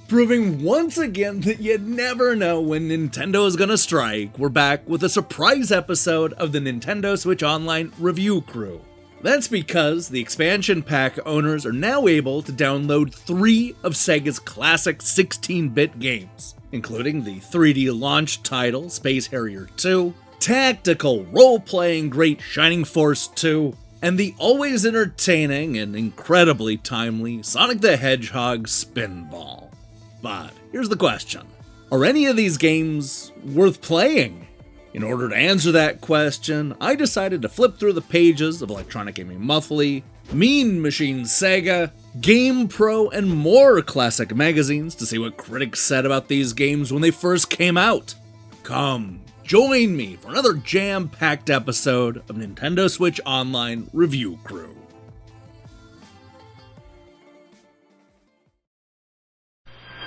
Proving once again that you never know when Nintendo is gonna strike, we're back with a surprise episode of the Nintendo Switch Online Review Crew. That's because the expansion pack owners are now able to download 3 of Sega's classic 16-bit games, including the 3D launch title Space Harrier II, tactical role-playing great Shining Force 2, and the always entertaining and incredibly timely Sonic the Hedgehog Spinball. But here's the question. Are any of these games worth playing? In order to answer that question, I decided to flip through the pages of Electronic Gaming Monthly, Machines Sega, GamePro, and more classic magazines to see what critics said about these games when they first came out. Come, join me for another jam-packed episode of Nintendo Switch Online Review Crew.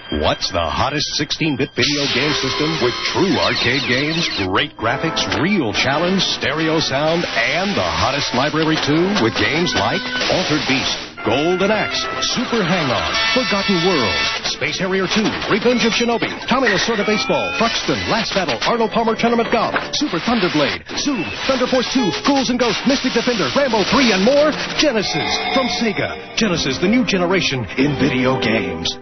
What's the hottest 16-bit video game system with true arcade games, great graphics, real challenge, stereo sound, and the hottest library too with games like Altered Beast, Golden Axe, Super Hang-On, Forgotten World, Space Harrier II, Revenge of Shinobi, Tommy Lasorda Baseball, Buxton, Last Battle, Arnold Palmer Tournament Golf, Super Thunderblade, Zoom, Thunder Force 2, Ghouls and Ghosts, Mystic Defender, Rambo 3, and more. Genesis from Sega. Genesis, the new generation in video games.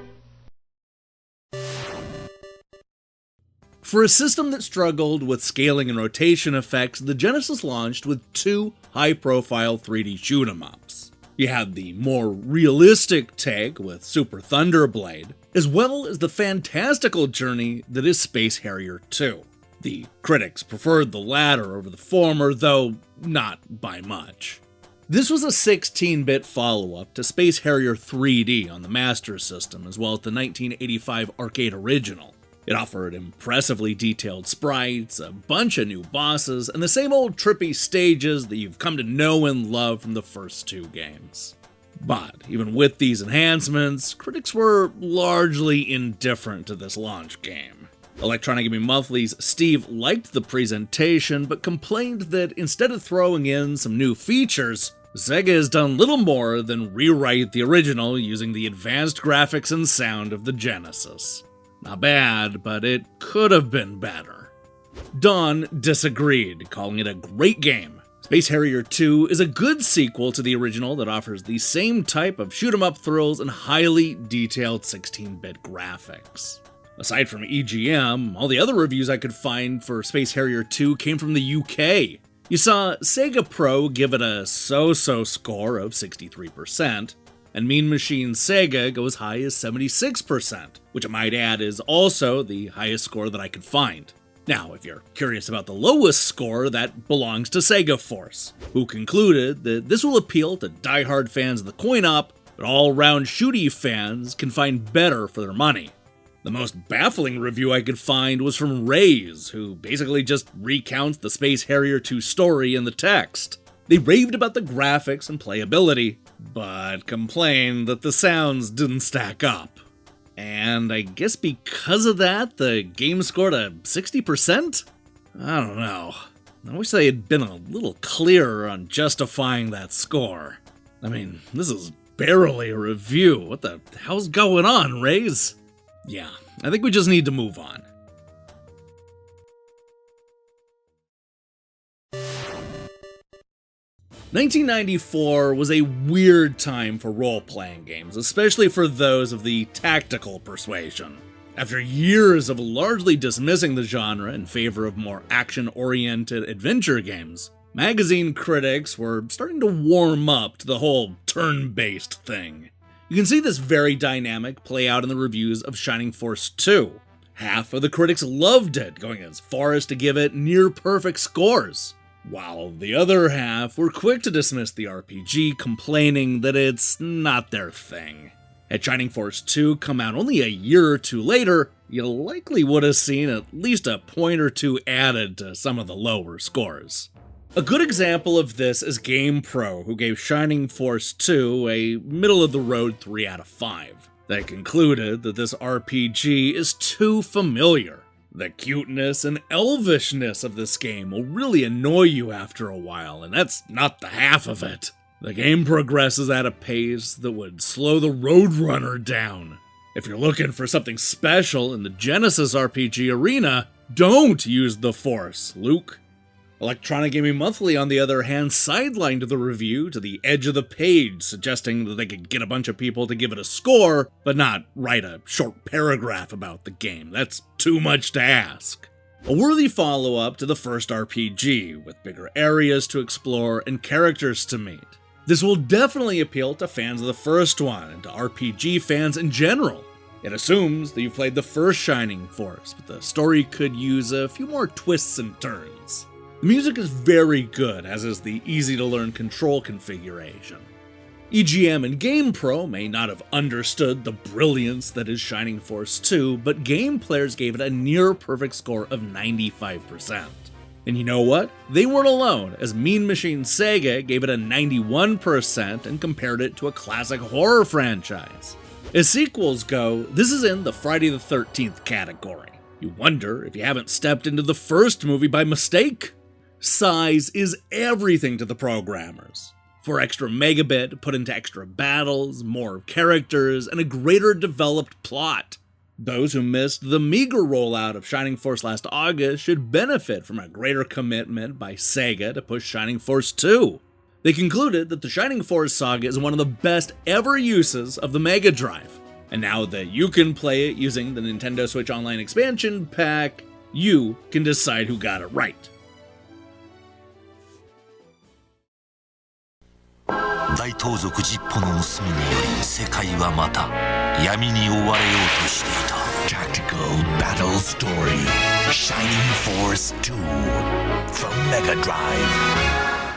For a system that struggled with scaling and rotation effects, the Genesis launched with 2 high-profile 3D shoot-'em-ups. You had the more realistic take with Super Thunderblade, as well as the fantastical journey that is Space Harrier II. The critics preferred the latter over the former, though not by much. This was a 16-bit follow-up to Space Harrier 3D on the Master System, as well as the 1985 arcade original. It offered impressively detailed sprites, a bunch of new bosses, and the same old trippy stages that you've come to know and love from the first 2 games. But even with these enhancements, critics were largely indifferent to this launch game. Electronic Gaming Monthly's Steve liked the presentation, but complained that instead of throwing in some new features, Sega has done little more than rewrite the original using the advanced graphics and sound of the Genesis. Not bad, but it could have been better. Don disagreed, calling it a great game. Space Harrier II is a good sequel to the original that offers the same type of shoot-'em-up thrills and highly detailed 16-bit graphics. Aside from EGM, all the other reviews I could find for Space Harrier II came from the UK. You saw Sega Pro give it a so-so score of 63%, and Machines Sega go as high as 76%, which I might add is also the highest score that I could find. Now, if you're curious about the lowest score, that belongs to Sega Force, who concluded that this will appeal to die-hard fans of the coin-op, but all-round shooty fans can find better for their money. The most baffling review I could find was from Raze, who basically just recounts the Space Harrier II story in the text. They raved about the graphics and playability, but complained that the sounds didn't stack up. And I guess because of that, the game scored a 60%? I don't know. I wish they had been a little clearer on justifying that score. I mean, this is barely a review. What the hell's going on, Raze? Yeah, I think we just need to move on. "1994 was a weird time for role-playing games, especially for those of the tactical persuasion. After years of largely dismissing the genre in favor of more action-oriented adventure games, magazine critics were starting to warm up to the whole turn-based thing. You can see this very dynamic play out in the reviews of Shining Force 2. Half of the critics loved it, going as far as to give it near-perfect scores, while the other half were quick to dismiss the RPG, complaining that it's not their thing. Had Shining Force 2 come out only a year or 2 later, you likely would have seen at least a point or 2 added to some of the lower scores. A good example of this is GamePro, who gave Shining Force 2 a middle-of-the-road 3 out of 5. They concluded that this RPG is too familiar. The cuteness and elvishness of this game will really annoy you after a while, and that's not the half of it. The game progresses at a pace that would slow the Roadrunner down. If you're looking for something special in the Genesis RPG arena, don't use the Force, Luke. Electronic Gaming Monthly, on the other hand, sidelined the review to the edge of the page, suggesting that they could get a bunch of people to give it a score, but not write a short paragraph about the game. That's too much to ask. A worthy follow-up to the first RPG, with bigger areas to explore and characters to meet. This will definitely appeal to fans of the first one, and to RPG fans in general. It assumes that you've played the first Shining Force, but the story could use a few more twists and turns. The music is very good, as is the easy-to-learn control configuration. EGM and GamePro may not have understood the brilliance that is Shining Force 2, but game players gave it a near-perfect score of 95%. And you know what? They weren't alone, as Machines Sega gave it a 91% and compared it to a classic horror franchise. As sequels go, this is in the Friday the 13th category. You wonder if you haven't stepped into the first movie by mistake? Size is everything to the programmers. 4 extra megabit put into extra battles, more characters, and a greater developed plot. Those who missed the meager rollout of Shining Force last August should benefit from a greater commitment by Sega to push Shining Force 2. They concluded that the Shining Force saga is one of the best ever uses of the Mega Drive, and now that you can play it using the Nintendo Switch Online expansion pack, you can decide who got it right. 大盗賊ジッポの盗みにより世界はまた闇に追われようとしていた Tactical Battle Story Shining Force 2 from Mega Drive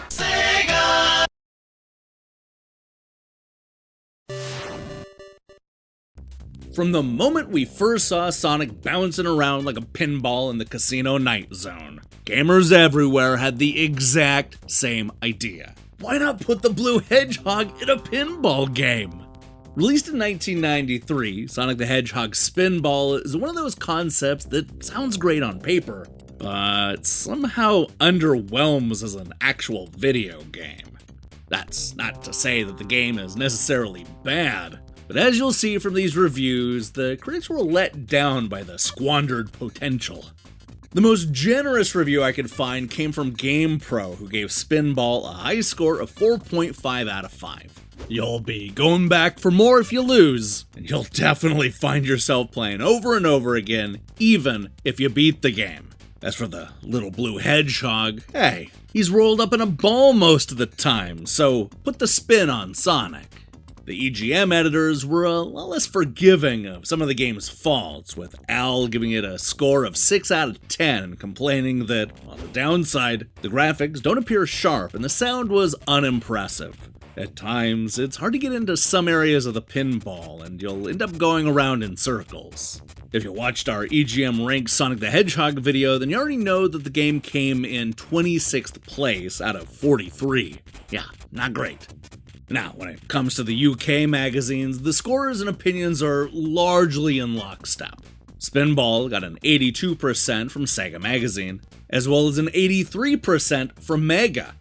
Sega! From the moment we first saw Sonic bouncing around like a pinball in the casino night zone, gamers everywhere had the exact same idea. Why not put the blue hedgehog in a pinball game? Released in 1993, Sonic the Hedgehog Spinball is one of those concepts that sounds great on paper, but somehow underwhelms as an actual video game. That's not to say that the game is necessarily bad, but as you'll see from these reviews, the critics were let down by the squandered potential. The most generous review I could find came from GamePro, who gave Spinball a high score of 4.5 out of 5. You'll be going back for more if you lose, and you'll definitely find yourself playing over and over again, even if you beat the game. As for the little blue hedgehog, hey, he's rolled up in a ball most of the time, so put the spin on Sonic. The EGM editors were a lot less forgiving of some of the game's faults, with Al giving it a score of 6 out of 10 and complaining that, on the downside, the graphics don't appear sharp and the sound was unimpressive. At times, it's hard to get into some areas of the pinball, and you'll end up going around in circles. If you watched our EGM ranked Sonic the Hedgehog video, then you already know that the game came in 26th place out of 43. Yeah, not great. Now, when it comes to the UK magazines, the scores and opinions are largely in lockstep. Spinball got an 82% from Sega Magazine, as well as an 83% from Mega.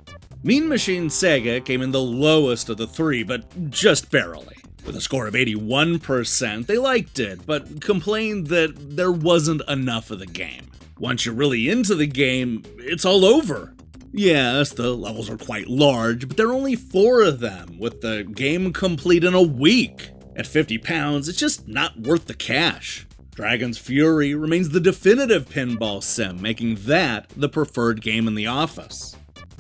Machines Sega came in the lowest of the three, but just barely. With a score of 81%, they liked it, but complained that there wasn't enough of the game. Once you're really into the game, it's all over. Yes, the levels are quite large, but there are only 4 of them, with the game complete in a week. At £50, it's just not worth the cash. Dragon's Fury remains the definitive pinball sim, making that the preferred game in the office.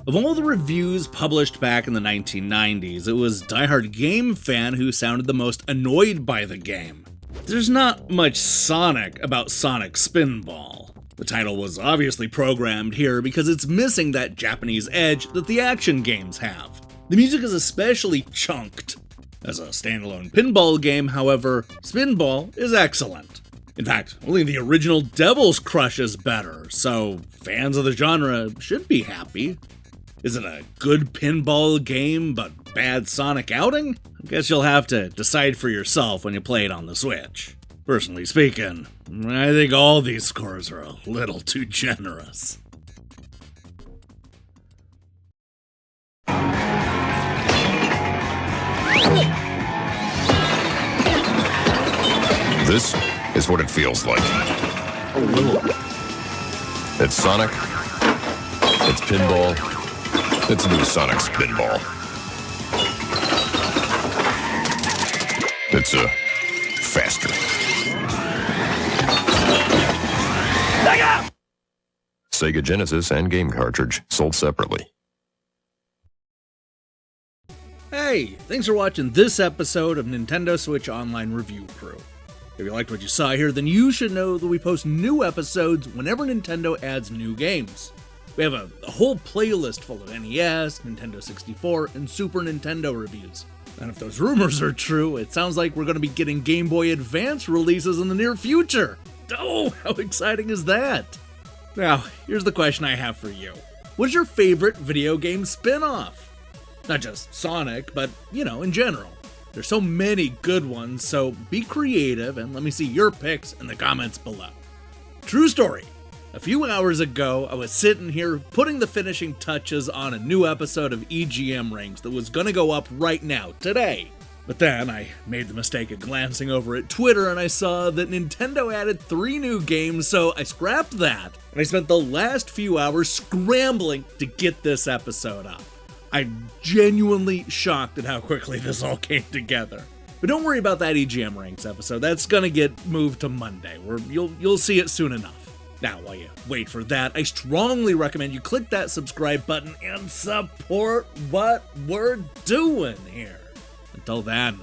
Of all the reviews published back in the 1990s, it was Die-Hard Game Fan who sounded the most annoyed by the game. There's not much Sonic about Sonic Spinball. The title was obviously programmed here because it's missing that Japanese edge that the action games have. The music is especially chunked. As a standalone pinball game, however, Spinball is excellent. In fact, only the original Devil's Crush is better, so fans of the genre should be happy. Is it a good pinball game but bad Sonic outing? I guess you'll have to decide for yourself when you play it on the Switch. Personally speaking, I think all these scores are a little too generous. This is what it feels like. It's Sonic. It's Pinball. It's new Sonic Spinball. It's faster. Sega Genesis and game cartridge sold separately. Hey, thanks for watching this episode of Nintendo Switch Online Review Crew. If you liked what you saw here, then you should know that we post new episodes whenever Nintendo adds new games. We have a whole playlist full of NES, Nintendo 64, and Super Nintendo reviews. And if those rumors are true, it sounds like we're going to be getting Game Boy Advance releases in the near future. Oh, how exciting is that? Now, here's the question I have for you. What's your favorite video game spin-off? Not just Sonic, but, in general. There's so many good ones, so be creative and let me see your picks in the comments below. True story. A few hours ago, I was sitting here putting the finishing touches on a new episode of EGM Rings that was gonna go up right now, today. But then I made the mistake of glancing over at Twitter and I saw that Nintendo added 3 new games, so I scrapped that. And I spent the last few hours scrambling to get this episode up. I'm genuinely shocked at how quickly this all came together. But don't worry about that EGM Ranks episode. That's gonna get moved to Monday, where you'll see it soon enough. Now, while you wait for that, I strongly recommend you click that subscribe button and support what we're doing here. Until then,